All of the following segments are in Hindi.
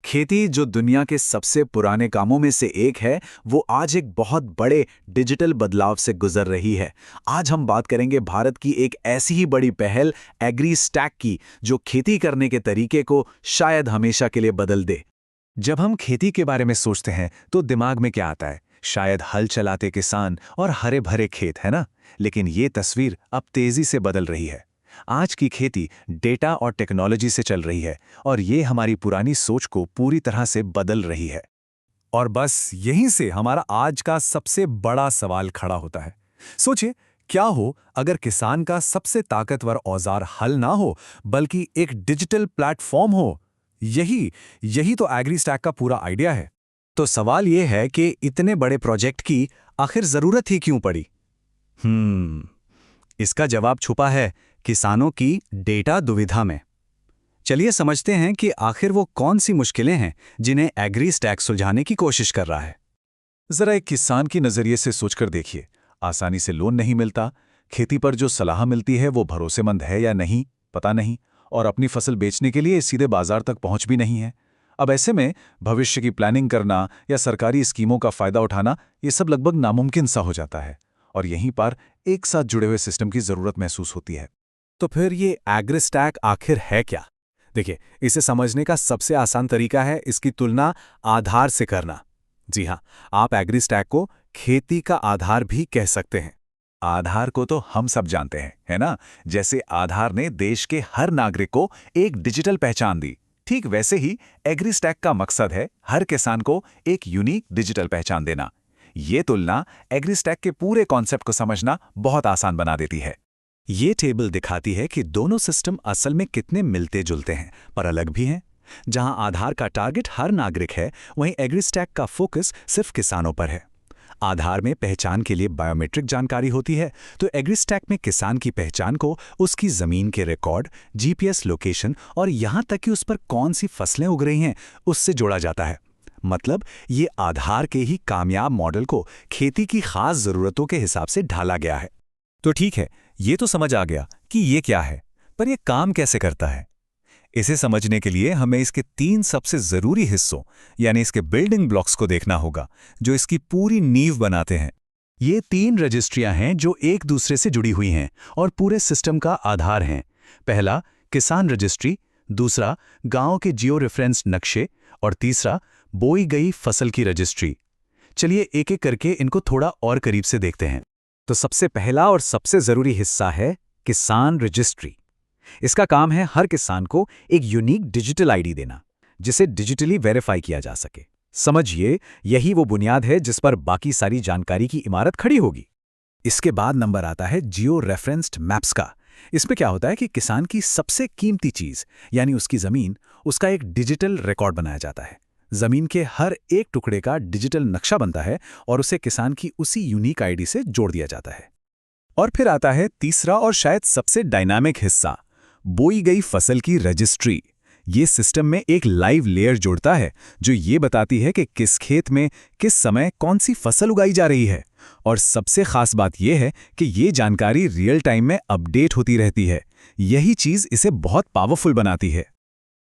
खेती जो दुनिया के सबसे पुराने कामों में से एक है, वो आज एक बहुत बड़े डिजिटल बदलाव से गुजर रही है। आज हम बात करेंगे भारत की एक ऐसी ही बड़ी पहल एग्री स्टैक की, जो खेती करने के तरीके को शायद हमेशा के लिए बदल दे। जब हम खेती के बारे में सोचते हैं तो दिमाग में क्या आता है? शायद हल चलाते किसान और हरे भरे खेत, है ना? लेकिन ये तस्वीर अब तेजी से बदल रही है। आज की खेती डेटा और टेक्नोलॉजी से चल रही है और ये हमारी पुरानी सोच को पूरी तरह से बदल रही है। और बस यहीं से हमारा आज का सबसे बड़ा सवाल खड़ा होता है। सोचिए, क्या हो अगर किसान का सबसे ताकतवर औजार हल ना हो, बल्कि एक डिजिटल प्लेटफॉर्म हो? यही तो एग्री स्टैक का पूरा आइडिया है। तो सवाल ये है कि इतने बड़े प्रोजेक्ट की आखिर जरूरत ही क्यों पड़ी? इसका जवाब छुपा है किसानों की डेटा दुविधा में। चलिए समझते हैं कि आखिर वो कौन सी मुश्किलें हैं जिन्हें एग्री स्टैक सुलझाने की कोशिश कर रहा है। जरा एक किसान के नजरिए से सोचकर देखिए। आसानी से लोन नहीं मिलता, खेती पर जो सलाह मिलती है वो भरोसेमंद है या नहीं पता नहीं, और अपनी फसल बेचने के लिए सीधे बाजार तक पहुंच भी नहीं है। अब ऐसे में भविष्य की प्लानिंग करना या सरकारी स्कीमों का फायदा उठाना, ये सब लगभग नामुमकिन सा हो जाता है। और यहीं पर एक साथ जुड़े हुए सिस्टम की जरूरत महसूस होती है। तो फिर ये एग्री स्टैक आखिर है क्या? देखिए, इसे समझने का सबसे आसान तरीका है इसकी तुलना आधार से करना। जी हाँ, आप एग्री स्टैक को खेती का आधार भी कह सकते हैं। आधार को तो हम सब जानते हैं, है ना? जैसे आधार ने देश के हर नागरिक को एक डिजिटल पहचान दी, ठीक वैसे ही एग्री स्टैक का मकसद है हर किसान को एक यूनिक डिजिटल पहचान देना। ये तुलना एग्री स्टैक के पूरे कॉन्सेप्ट को समझना बहुत आसान बना देती है। ये टेबल दिखाती है कि दोनों सिस्टम असल में कितने मिलते जुलते हैं, पर अलग भी हैं। जहां आधार का टारगेट हर नागरिक है, वहीं एग्री स्टैक का फोकस सिर्फ किसानों पर है। आधार में पहचान के लिए बायोमेट्रिक जानकारी होती है, तो एग्री स्टैक में किसान की पहचान को उसकी जमीन के रिकॉर्ड, जीपीएस लोकेशन और यहां तक कि उस पर कौन सी फसलें उग रही हैं, उससे जोड़ा जाता है। मतलब ये आधार के ही कामयाब मॉडल को खेती की खास जरूरतों के हिसाब से ढाला गया है। तो ठीक है, ये तो समझ आ गया कि ये क्या है, पर ये काम कैसे करता है? इसे समझने के लिए हमें इसके 3 सबसे जरूरी हिस्सों, यानी इसके बिल्डिंग ब्लॉक्स को देखना होगा, जो इसकी पूरी नींव बनाते हैं। ये 3 रजिस्ट्रियां हैं जो एक दूसरे से जुड़ी हुई हैं और पूरे सिस्टम का आधार हैं। पहला किसान रजिस्ट्री, दूसरा गांव के जियो रेफरेंस नक्शे और तीसरा बोई गई फसल की रजिस्ट्री। चलिए एक एक करके इनको थोड़ा और करीब से देखते हैं। तो सबसे पहला और सबसे जरूरी हिस्सा है किसान रजिस्ट्री। इसका काम है हर किसान को एक यूनिक डिजिटल आईडी देना, जिसे डिजिटली वेरीफाई किया जा सके। समझिए, यही वो बुनियाद है जिस पर बाकी सारी जानकारी की इमारत खड़ी होगी। इसके बाद नंबर आता है जियो रेफरेंस्ड मैप्स का। इसमें क्या होता है कि किसान की सबसे कीमती चीज, यानी उसकी जमीन, उसका एक डिजिटल रिकॉर्ड बनाया जाता है। जमीन के हर एक टुकड़े का डिजिटल नक्शा बनता है और उसे किसान की उसी यूनिक आईडी से जोड़ दिया जाता है। और फिर आता है तीसरा और शायद सबसे डायनामिक हिस्सा, बोई गई फसल की रजिस्ट्री। ये सिस्टम में एक लाइव लेयर जोड़ता है जो ये बताती है कि किस खेत में किस समय कौन सी फसल उगाई जा रही है। और सबसे खास बात यह है कि ये जानकारी रियल टाइम में अपडेट होती रहती है। यही चीज इसे बहुत पावरफुल बनाती है।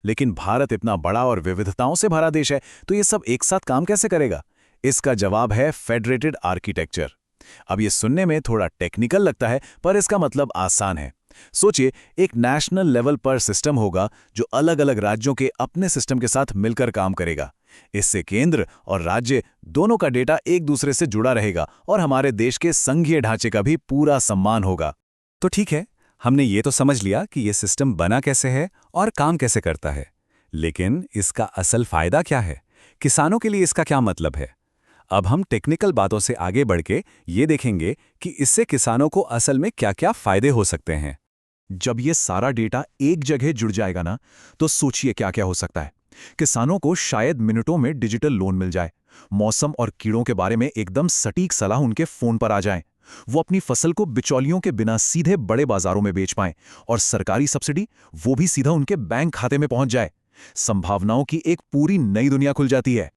लेकिन भारत इतना बड़ा और विविधताओं से भरा देश है, तो ये सब एक साथ काम कैसे करेगा? इसका जवाब है फेडरेटेड आर्किटेक्चर। अब ये सुनने में थोड़ा टेक्निकल लगता है, पर इसका मतलब आसान है। सोचिए, एक नेशनल लेवल पर सिस्टम होगा जो अलग अलग राज्यों के अपने सिस्टम के साथ मिलकर काम करेगा। इससे केंद्र और राज्य दोनों का डेटा एक दूसरे से जुड़ा रहेगा और हमारे देश के संघीय ढांचे का भी पूरा सम्मान होगा। तो ठीक है, हमने ये तो समझ लिया कि ये सिस्टम बना कैसे है और काम कैसे करता है। लेकिन इसका असल फायदा क्या है? किसानों के लिए इसका क्या मतलब है? अब हम टेक्निकल बातों से आगे बढ़ के ये देखेंगे कि इससे किसानों को असल में क्या-क्या फायदे हो सकते हैं। जब ये सारा डेटा एक जगह जुड़ जाएगा ना, तो सोचिए क्या-क्या हो सकता है। किसानों को शायद मिनटों में डिजिटल लोन मिल जाए, मौसम और कीड़ों के बारे में एकदम सटीक सलाह उनके फोन पर आ जाए, वो अपनी फसल को बिचौलियों के बिना सीधे बड़े बाजारों में बेच पाएं, और सरकारी सब्सिडी वो भी सीधा उनके बैंक खाते में पहुंच जाए। संभावनाओं की एक पूरी नई दुनिया खुल जाती है।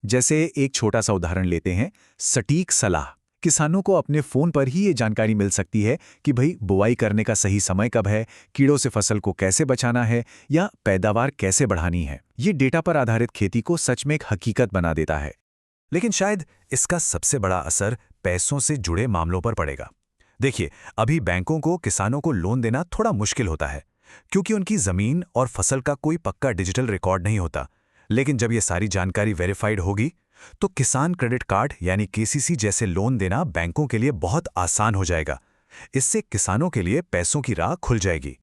जैसे एक छोटा सा उदाहरण लेते हैं, सटीक सलाह। किसानों को अपने फ़ोन पर ही ये जानकारी मिल सकती है कि भाई बुआई करने का सही समय कब है, कीड़ों से फसल को कैसे बचाना है या पैदावार कैसे बढ़ानी है। ये डेटा पर आधारित खेती को सच में एक हकीकत बना देता है। लेकिन शायद इसका सबसे बड़ा असर पैसों से जुड़े मामलों पर पड़ेगा। देखिए, अभी बैंकों को किसानों को लोन देना थोड़ा मुश्किल होता है, क्योंकि उनकी ज़मीन और फसल का कोई पक्का डिजिटल रिकॉर्ड नहीं होता। लेकिन जब ये सारी जानकारी वेरीफाइड होगी, तो किसान क्रेडिट कार्ड यानी केसीसी जैसे लोन देना बैंकों के लिए बहुत आसान हो जाएगा। इससे किसानों के लिए पैसों की राह खुल जाएगी।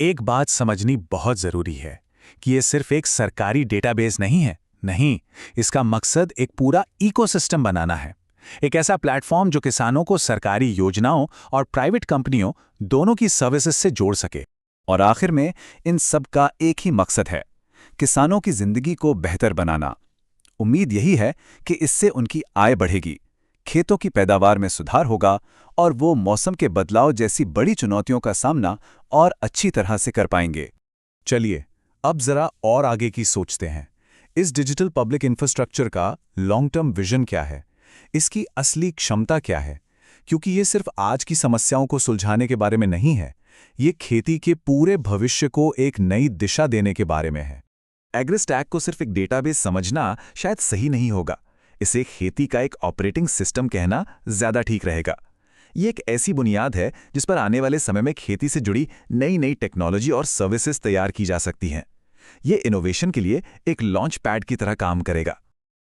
एक बात समझनी बहुत ज़रूरी है कि ये सिर्फ एक सरकारी डेटाबेस नहीं है। नहीं, इसका मकसद एक पूरा इकोसिस्टम बनाना है। एक ऐसा प्लेटफॉर्म जो किसानों को सरकारी योजनाओं और प्राइवेट कंपनियों दोनों की सर्विसेज से जोड़ सके। और आखिर में इन सब का एक ही मकसद है, किसानों की जिंदगी को बेहतर बनाना। उम्मीद यही है कि इससे उनकी आय बढ़ेगी, खेतों की पैदावार में सुधार होगा और वो मौसम के बदलाव जैसी बड़ी चुनौतियों का सामना और अच्छी तरह से कर पाएंगे। चलिए, अब जरा और आगे की सोचते हैं। इस डिजिटल पब्लिक इंफ्रास्ट्रक्चर का लॉन्ग टर्म विजन क्या है? इसकी असली क्षमता क्या है? क्योंकि ये सिर्फ आज की समस्याओं को सुलझाने के बारे में नहीं है, ये खेती के पूरे भविष्य को एक नई दिशा देने के बारे में है। एग्रीस्टैक को सिर्फ एक डेटाबेस समझना शायद सही नहीं होगा। इसे खेती का एक ऑपरेटिंग सिस्टम कहना ज्यादा ठीक रहेगा। ये एक ऐसी बुनियाद है जिस पर आने वाले समय में खेती से जुड़ी नई नई टेक्नोलॉजी और सर्विसेज तैयार की जा सकती हैं। ये इनोवेशन के लिए एक लॉन्च पैड की तरह काम करेगा।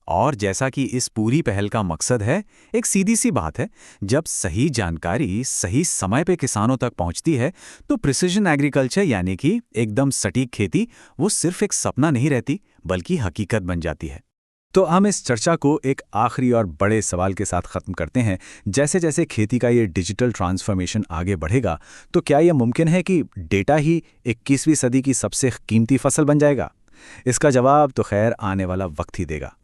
और जैसा कि इस पूरी पहल का मकसद है, एक सीधी सी बात है, जब सही जानकारी सही समय पे किसानों तक पहुंचती है तो प्रिसिजन एग्रीकल्चर यानी कि एकदम सटीक खेती वो सिर्फ एक सपना नहीं रहती बल्कि हकीकत बन जाती है। तो हम इस चर्चा को एक आखिरी और बड़े सवाल के साथ खत्म करते हैं। जैसे जैसे खेती का ये डिजिटल ट्रांसफॉर्मेशन आगे बढ़ेगा, तो क्या यह मुमकिन है कि डेटा ही 21वीं सदी की सबसे कीमती फसल बन जाएगा? इसका जवाब तो खैर आने वाला वक्त ही देगा।